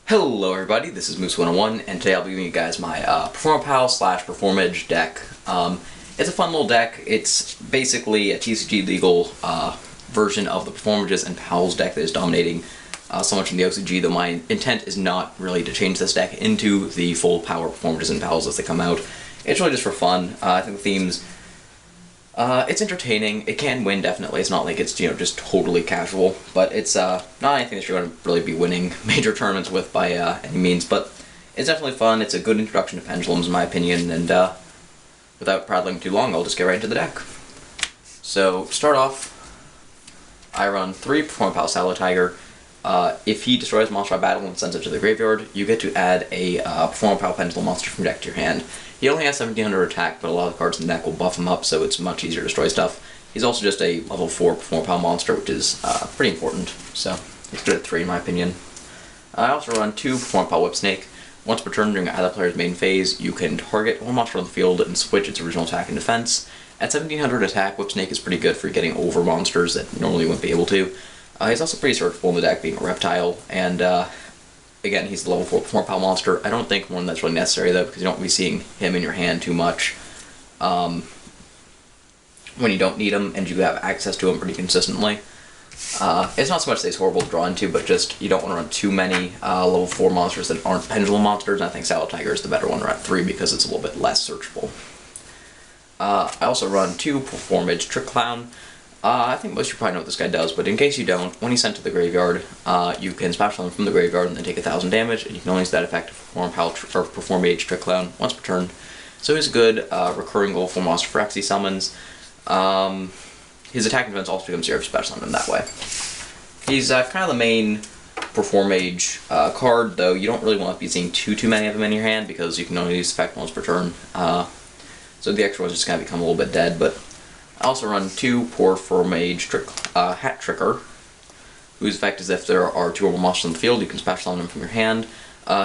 Hello everybody, this is Moose101, and today I'll be giving you guys my Performapal / Performage deck. It's a fun little deck. It's basically a TCG legal version of the Performages and Pals deck that is dominating so much in the OCG, though my intent is not really to change this deck into the full power Performages and Pals as they come out. It's really just for fun. I think the themes, it's entertaining. It can win, definitely. It's not like it's, just totally casual, but it's not anything that you're going to really be winning major tournaments with by any means, but it's definitely fun. It's a good introduction to pendulums, in my opinion, and without prattling too long, I'll just get right into the deck. So, to start off, I run 3 Performapal Salutiger. If he destroys a monster by battle and sends it to the graveyard, you get to add a Performapal Pendulum monster from your deck to your hand. He only has 1700 attack, but a lot of the cards in the deck will buff him up, so it's much easier to destroy stuff. He's also just a level 4 Performapal monster, which is pretty important, so he's good at 3 in my opinion. I also run 2 Performapal Whipsnake. Once per turn during either player's main phase, you can target one monster on the field and switch its original attack and defense. At 1700 attack, Whipsnake is pretty good for getting over monsters that normally wouldn't be able to. He's also pretty searchable in the deck, being a reptile, and again, he's the level 4 Performapal monster. I don't think one that's really necessary, though, because you don't be seeing him in your hand too much when you don't need him, and you have access to him pretty consistently. It's not so much that he's horrible to draw into, but just you don't want to run too many level 4 monsters that aren't pendulum monsters, and I think Salutiger is the better one at 3 because it's a little bit less searchable. I also run 2 Performage Trick Clown. I think most of you probably know what this guy does, but in case you don't, when he's sent to the graveyard, you can special him from the graveyard and then take 1000 damage, and you can only use that effect to Performage Trick Clown once per turn. So he's a good recurring level 4 monster for XC summons. His attack and defense also becomes 0 if you special summon him that way. He's kind of the main Performage card, though you don't really want to be seeing too many of them in your hand because you can only use the effect once per turn. So the extra ones just kind of become a little bit dead, but I also run 2 Performage Hat Tricker, whose effect is if there are 2 or more monsters on the field, you can special summon them from your hand.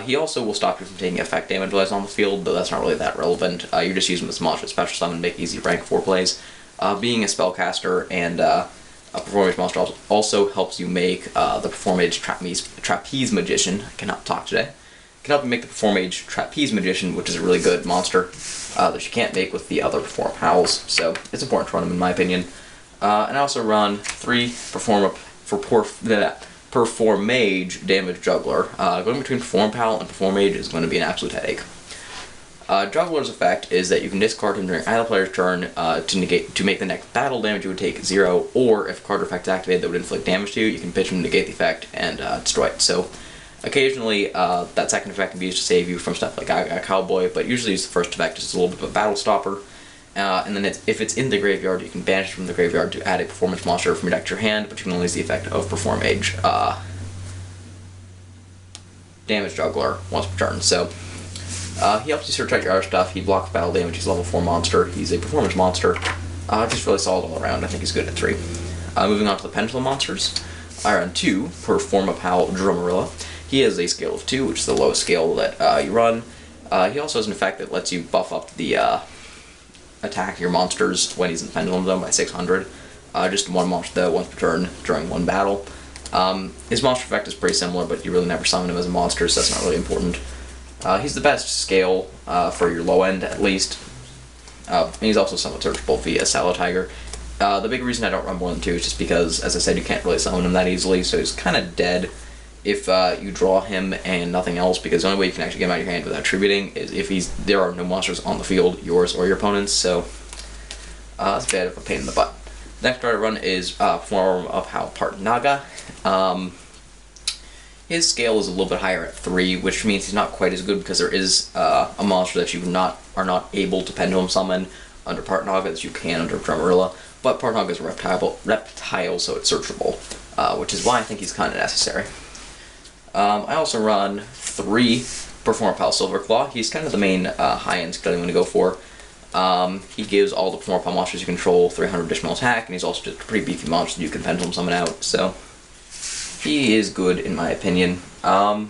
He also will stop you from taking effect damage while he's on the field, though that's not really that relevant. You just use him as a monster to special summon and make easy rank 4 plays. Being a spellcaster and a Performage monster also helps you make the Performage Trapeze Magician. I cannot talk today. Can help you make the Performage Trapeze Magician, which is a really good monster that you can't make with the other Performapals, so it's important to run them in my opinion. And I also run 3 Performage Damage Juggler. Going between Performapal and Performage is going to be an absolute headache. Juggler's effect is that you can discard him during either player's turn to make the next battle damage you would take 0, or if a card or effect is activated that would inflict damage to you, you can pitch him to negate the effect and destroy it. So occasionally, that second effect can be used to save you from stuff like Gagaga Cowboy, but usually use the first effect as a little bit of a battle stopper. And then if it's in the graveyard, you can banish it from the graveyard to add a Performance monster from your deck to your hand, but you can only use the effect of Performage Damage Juggler once per turn. So he helps you search out your other stuff. He blocks battle damage. He's a level 4 monster. He's a Performance monster. Just really solid all around. I think he's good at 3. Moving on to the pendulum monsters, I run 2 Performapal Drummerilla. He has a scale of 2, which is the lowest scale that you run. He also has an effect that lets you buff up the attack of your monsters when he's in the Pendulum Zone by 600. Just one monster once per turn during one battle. His monster effect is pretty similar, but you really never summon him as a monster, so that's not really important. He's the best scale for your low end, at least. And he's also somewhat searchable via Salutiger. The big reason I don't run more than 2 is just because, as I said, you can't really summon him that easily, so he's kind of dead if you draw him and nothing else, because the only way you can actually get him out of your hand without tributing is if there are no monsters on the field, yours or your opponent's, so that's a bit of a pain in the butt. Next card I run is Performapal Partnaga. His scale is a little bit higher at 3, which means he's not quite as good because there is a monster that you are not able to pendulum summon under Partnaga that you can under Drummerilla, but Partnaga is a reptile, so it's searchable, which is why I think he's kind of necessary. I also run 3 Performapal Silverclaw. He's kind of the main high-end skill you want to go for. He gives all the Performapal monsters you control 300 additional attack, and he's also just a pretty beefy monster that you can pendulum summon out, so he is good in my opinion. I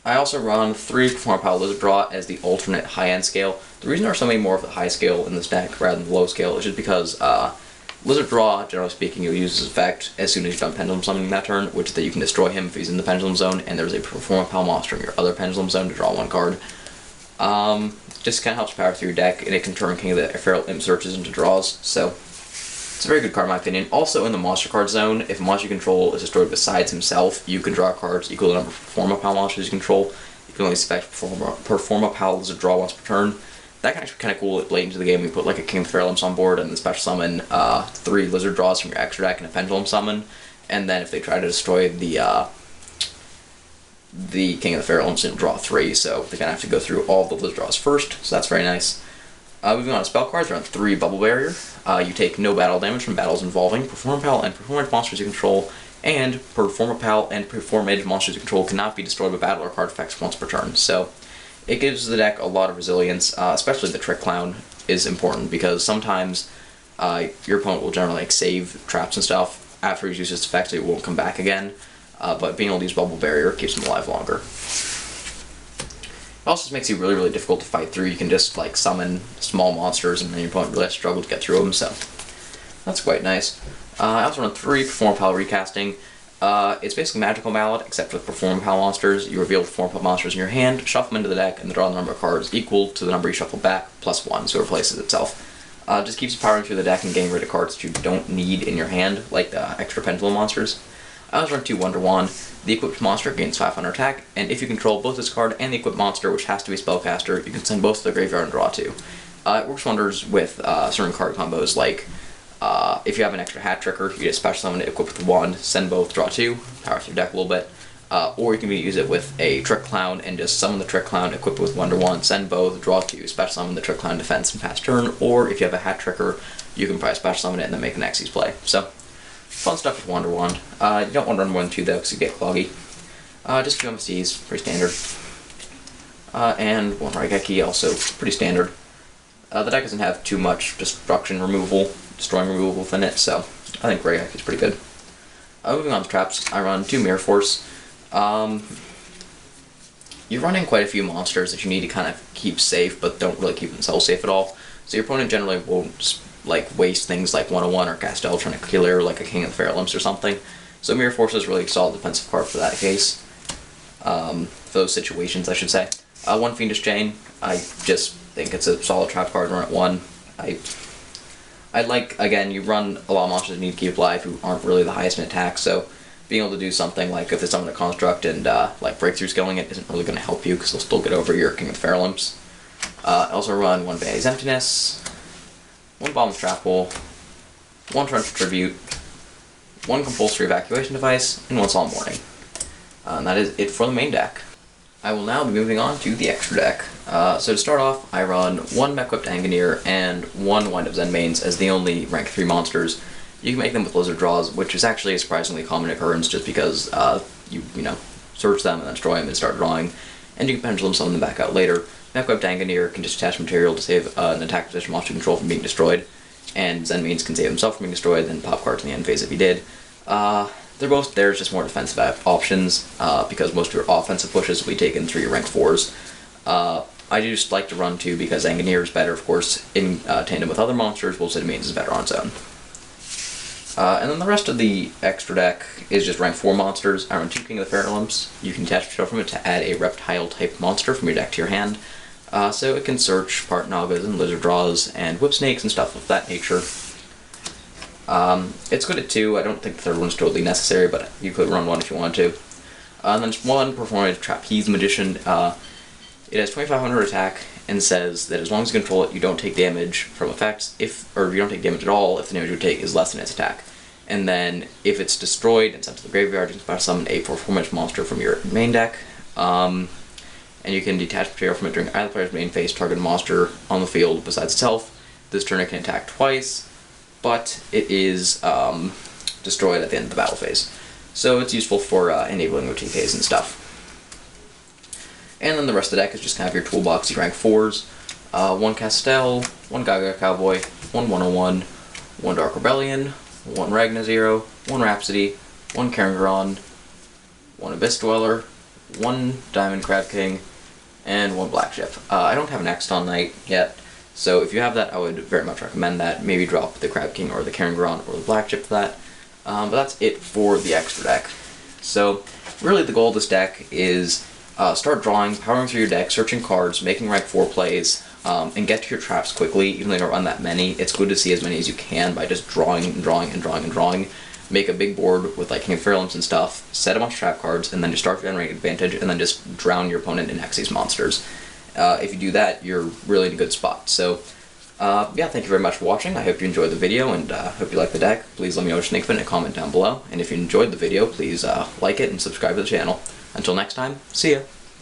also run 3 Performapal Lizardraw as the alternate high-end scale. The reason there are so many more of the high scale in this deck rather than the low scale is just because Lizardraw, generally speaking, you'll use his effect as soon as you've done Pendulum Summoning that turn, which is that you can destroy him if he's in the Pendulum Zone, and there's a Performapal monster in your other Pendulum Zone to draw one card. Just kind of helps power through your deck, and it can turn King of the Feral Imp searches into draws, so it's a very good card in my opinion. Also, in the monster card zone, if a monster you control is destroyed besides himself, you can draw cards equal to the number of Performapal monsters you control. You can only expect Performapal Lizardraw once per turn. That can actually be kind of cool late into the game. You put like a King of the Feral Imps on board and then special summon 3 Lizardraws from your extra deck and a Pendulum Summon. And then if they try to destroy the King of the Feral Imps, it'll draw 3, so they kind of have to go through all the Lizardraws first, so that's very nice. Moving on to spell cards, we're on 3 Bubble Barrier. You take no battle damage from battles involving Performapal and Performage monsters you control, and Performapal and Performage monsters you control cannot be destroyed by battle or card effects once per turn. So it gives the deck a lot of resilience, especially the Trick Clown is important, because sometimes your opponent will generally like save traps and stuff after he's used his effect, so it won't come back again. But being able to use Bubble Barrier keeps him alive longer. It also just makes you really, really difficult to fight through. You can just like summon small monsters and then your opponent really has to struggle to get through them, so that's quite nice. I also run 3 Performapal Recasting. It's basically Magical Mallet, except with Performapal monsters. You reveal Performapal monsters in your hand, shuffle them into the deck, and draw the number of cards equal to the number you shuffle back, plus 1, so it replaces itself. Just keeps you powering through the deck and getting rid of cards that you don't need in your hand, like the extra Pendulum monsters. I also run 2 Wonder Wand. The equipped monster gains 500 attack, and if you control both this card and the equipped monster, which has to be Spellcaster, you can send both to the graveyard and draw 2. It works wonders with certain card combos, like if you have an extra Hat Tricker, you get special summon it, equip with the wand, send both, draw 2, power through your deck a little bit. Or you can use it with a Trick Clown and just summon the Trick Clown, equip it with Wonder Wand, send both, draw 2, special summon the Trick Clown defense and pass turn. Or if you have a Hat Tricker, you can probably special summon it and then make an Xyz play. So fun stuff with Wonder Wand. You don't want to run more than 2 though, because you get cloggy. Just 2 MSTs, pretty standard. And 1 Raigeki, also pretty standard. The deck doesn't have too much destroying removal within it, so I think Raigeki is pretty good. Moving on to traps, I run 2 Mirror Force. You're running quite a few monsters that you need to kind of keep safe, but don't really keep themselves safe at all. So your opponent generally won't like waste things like 101 or Castel trying to clear like a King of the Feral Imps or something. So Mirror Force is really a solid defensive card for that case. For those situations, I should say. 1 Fiendish Chain. I just think it's a solid trap card. Run at 1. I like, again, you run a lot of monsters that need to keep alive who aren't really the highest in attack, so being able to do something like if they summon a construct and like breakthrough scaling it isn't really going to help you because they'll still get over your King of the Feral Imps. I also run 1 Vanity's Emptiness, 1 Bottomless Trap Hole, 1 Torrential Tribute, 1 Compulsory Evacuation Device, and 1 Solemn Warning. And that is it for the main deck. I will now be moving on to the extra deck. So to start off, I run 1 Mechquipped Angineer and 1 Wind-Up Zenmaines as the only rank 3 monsters. You can make them with Lizardraws, which is actually a surprisingly common occurrence just because you search them and then destroy them and start drawing, and you can Pendulum summon them back out later. Mechquipped Angineer can just attach material to save an attack position monster control from being destroyed, and Zenmaines can save himself from being destroyed, then pop cards in the end phase if he did. They're both there, just more defensive options, because most of your offensive pushes will be taken through your rank 4s. I do just like to run 2 because Angineer is better, of course, in tandem with other monsters, while Zenmaines is better on its own. And then the rest of the extra deck is just rank 4 monsters. I run 2 King of the Feral Imps. You can detach material from it to add a reptile-type monster from your deck to your hand. So it can search Partnagas and Lizardraws and Whip Snakes and stuff of that nature. It's good at 2. I don't think the third one's totally necessary, but you could run 1 if you wanted to. And then just 1 Performage Trapeze Magician. It has 2500 attack and says that as long as you control it, you don't take damage from effects, or you don't take damage at all if the damage you take is less than its attack. And then if it's destroyed and sent to the graveyard, you can special summon a Performage monster from your main deck. And you can detach material from it during either player's main phase, target a monster on the field besides itself. This turn it can attack twice, but it is destroyed at the end of the battle phase. So it's useful for enabling OTKs and stuff. And then the rest of the deck is just kind of your toolbox, your rank 4s. 1 Castel, 1 Gagaga Cowboy, 1 101, 1 Dark Rebellion, 1 Ragna Zero, 1 Rhapsody, 1 Cairngron, 1 Abyss Dweller, 1 Diamond Crab King, and 1 Black Ship. I don't have an Exton Knight yet, So if you have that, I would very much recommend that. Maybe drop the Crab King or the Cairngron or the Black Chip for that. But that's it for the extra deck. So really the goal of this deck is start drawing, powering through your deck, searching cards, making rank 4 plays, and get to your traps quickly. Even though you don't run that many, it's good to see as many as you can by just drawing and drawing and drawing and drawing. Make a big board with like King of Fairlamps and stuff, set a bunch of trap cards, and then just start generating advantage, and then just drown your opponent in Xyz monsters. If you do that, you're really in a good spot. So, yeah, thank you very much for watching. I hope you enjoyed the video, and hope you like the deck. Please let me know what you think of it in a comment down below. And if you enjoyed the video, please like it and subscribe to the channel. Until next time, see ya!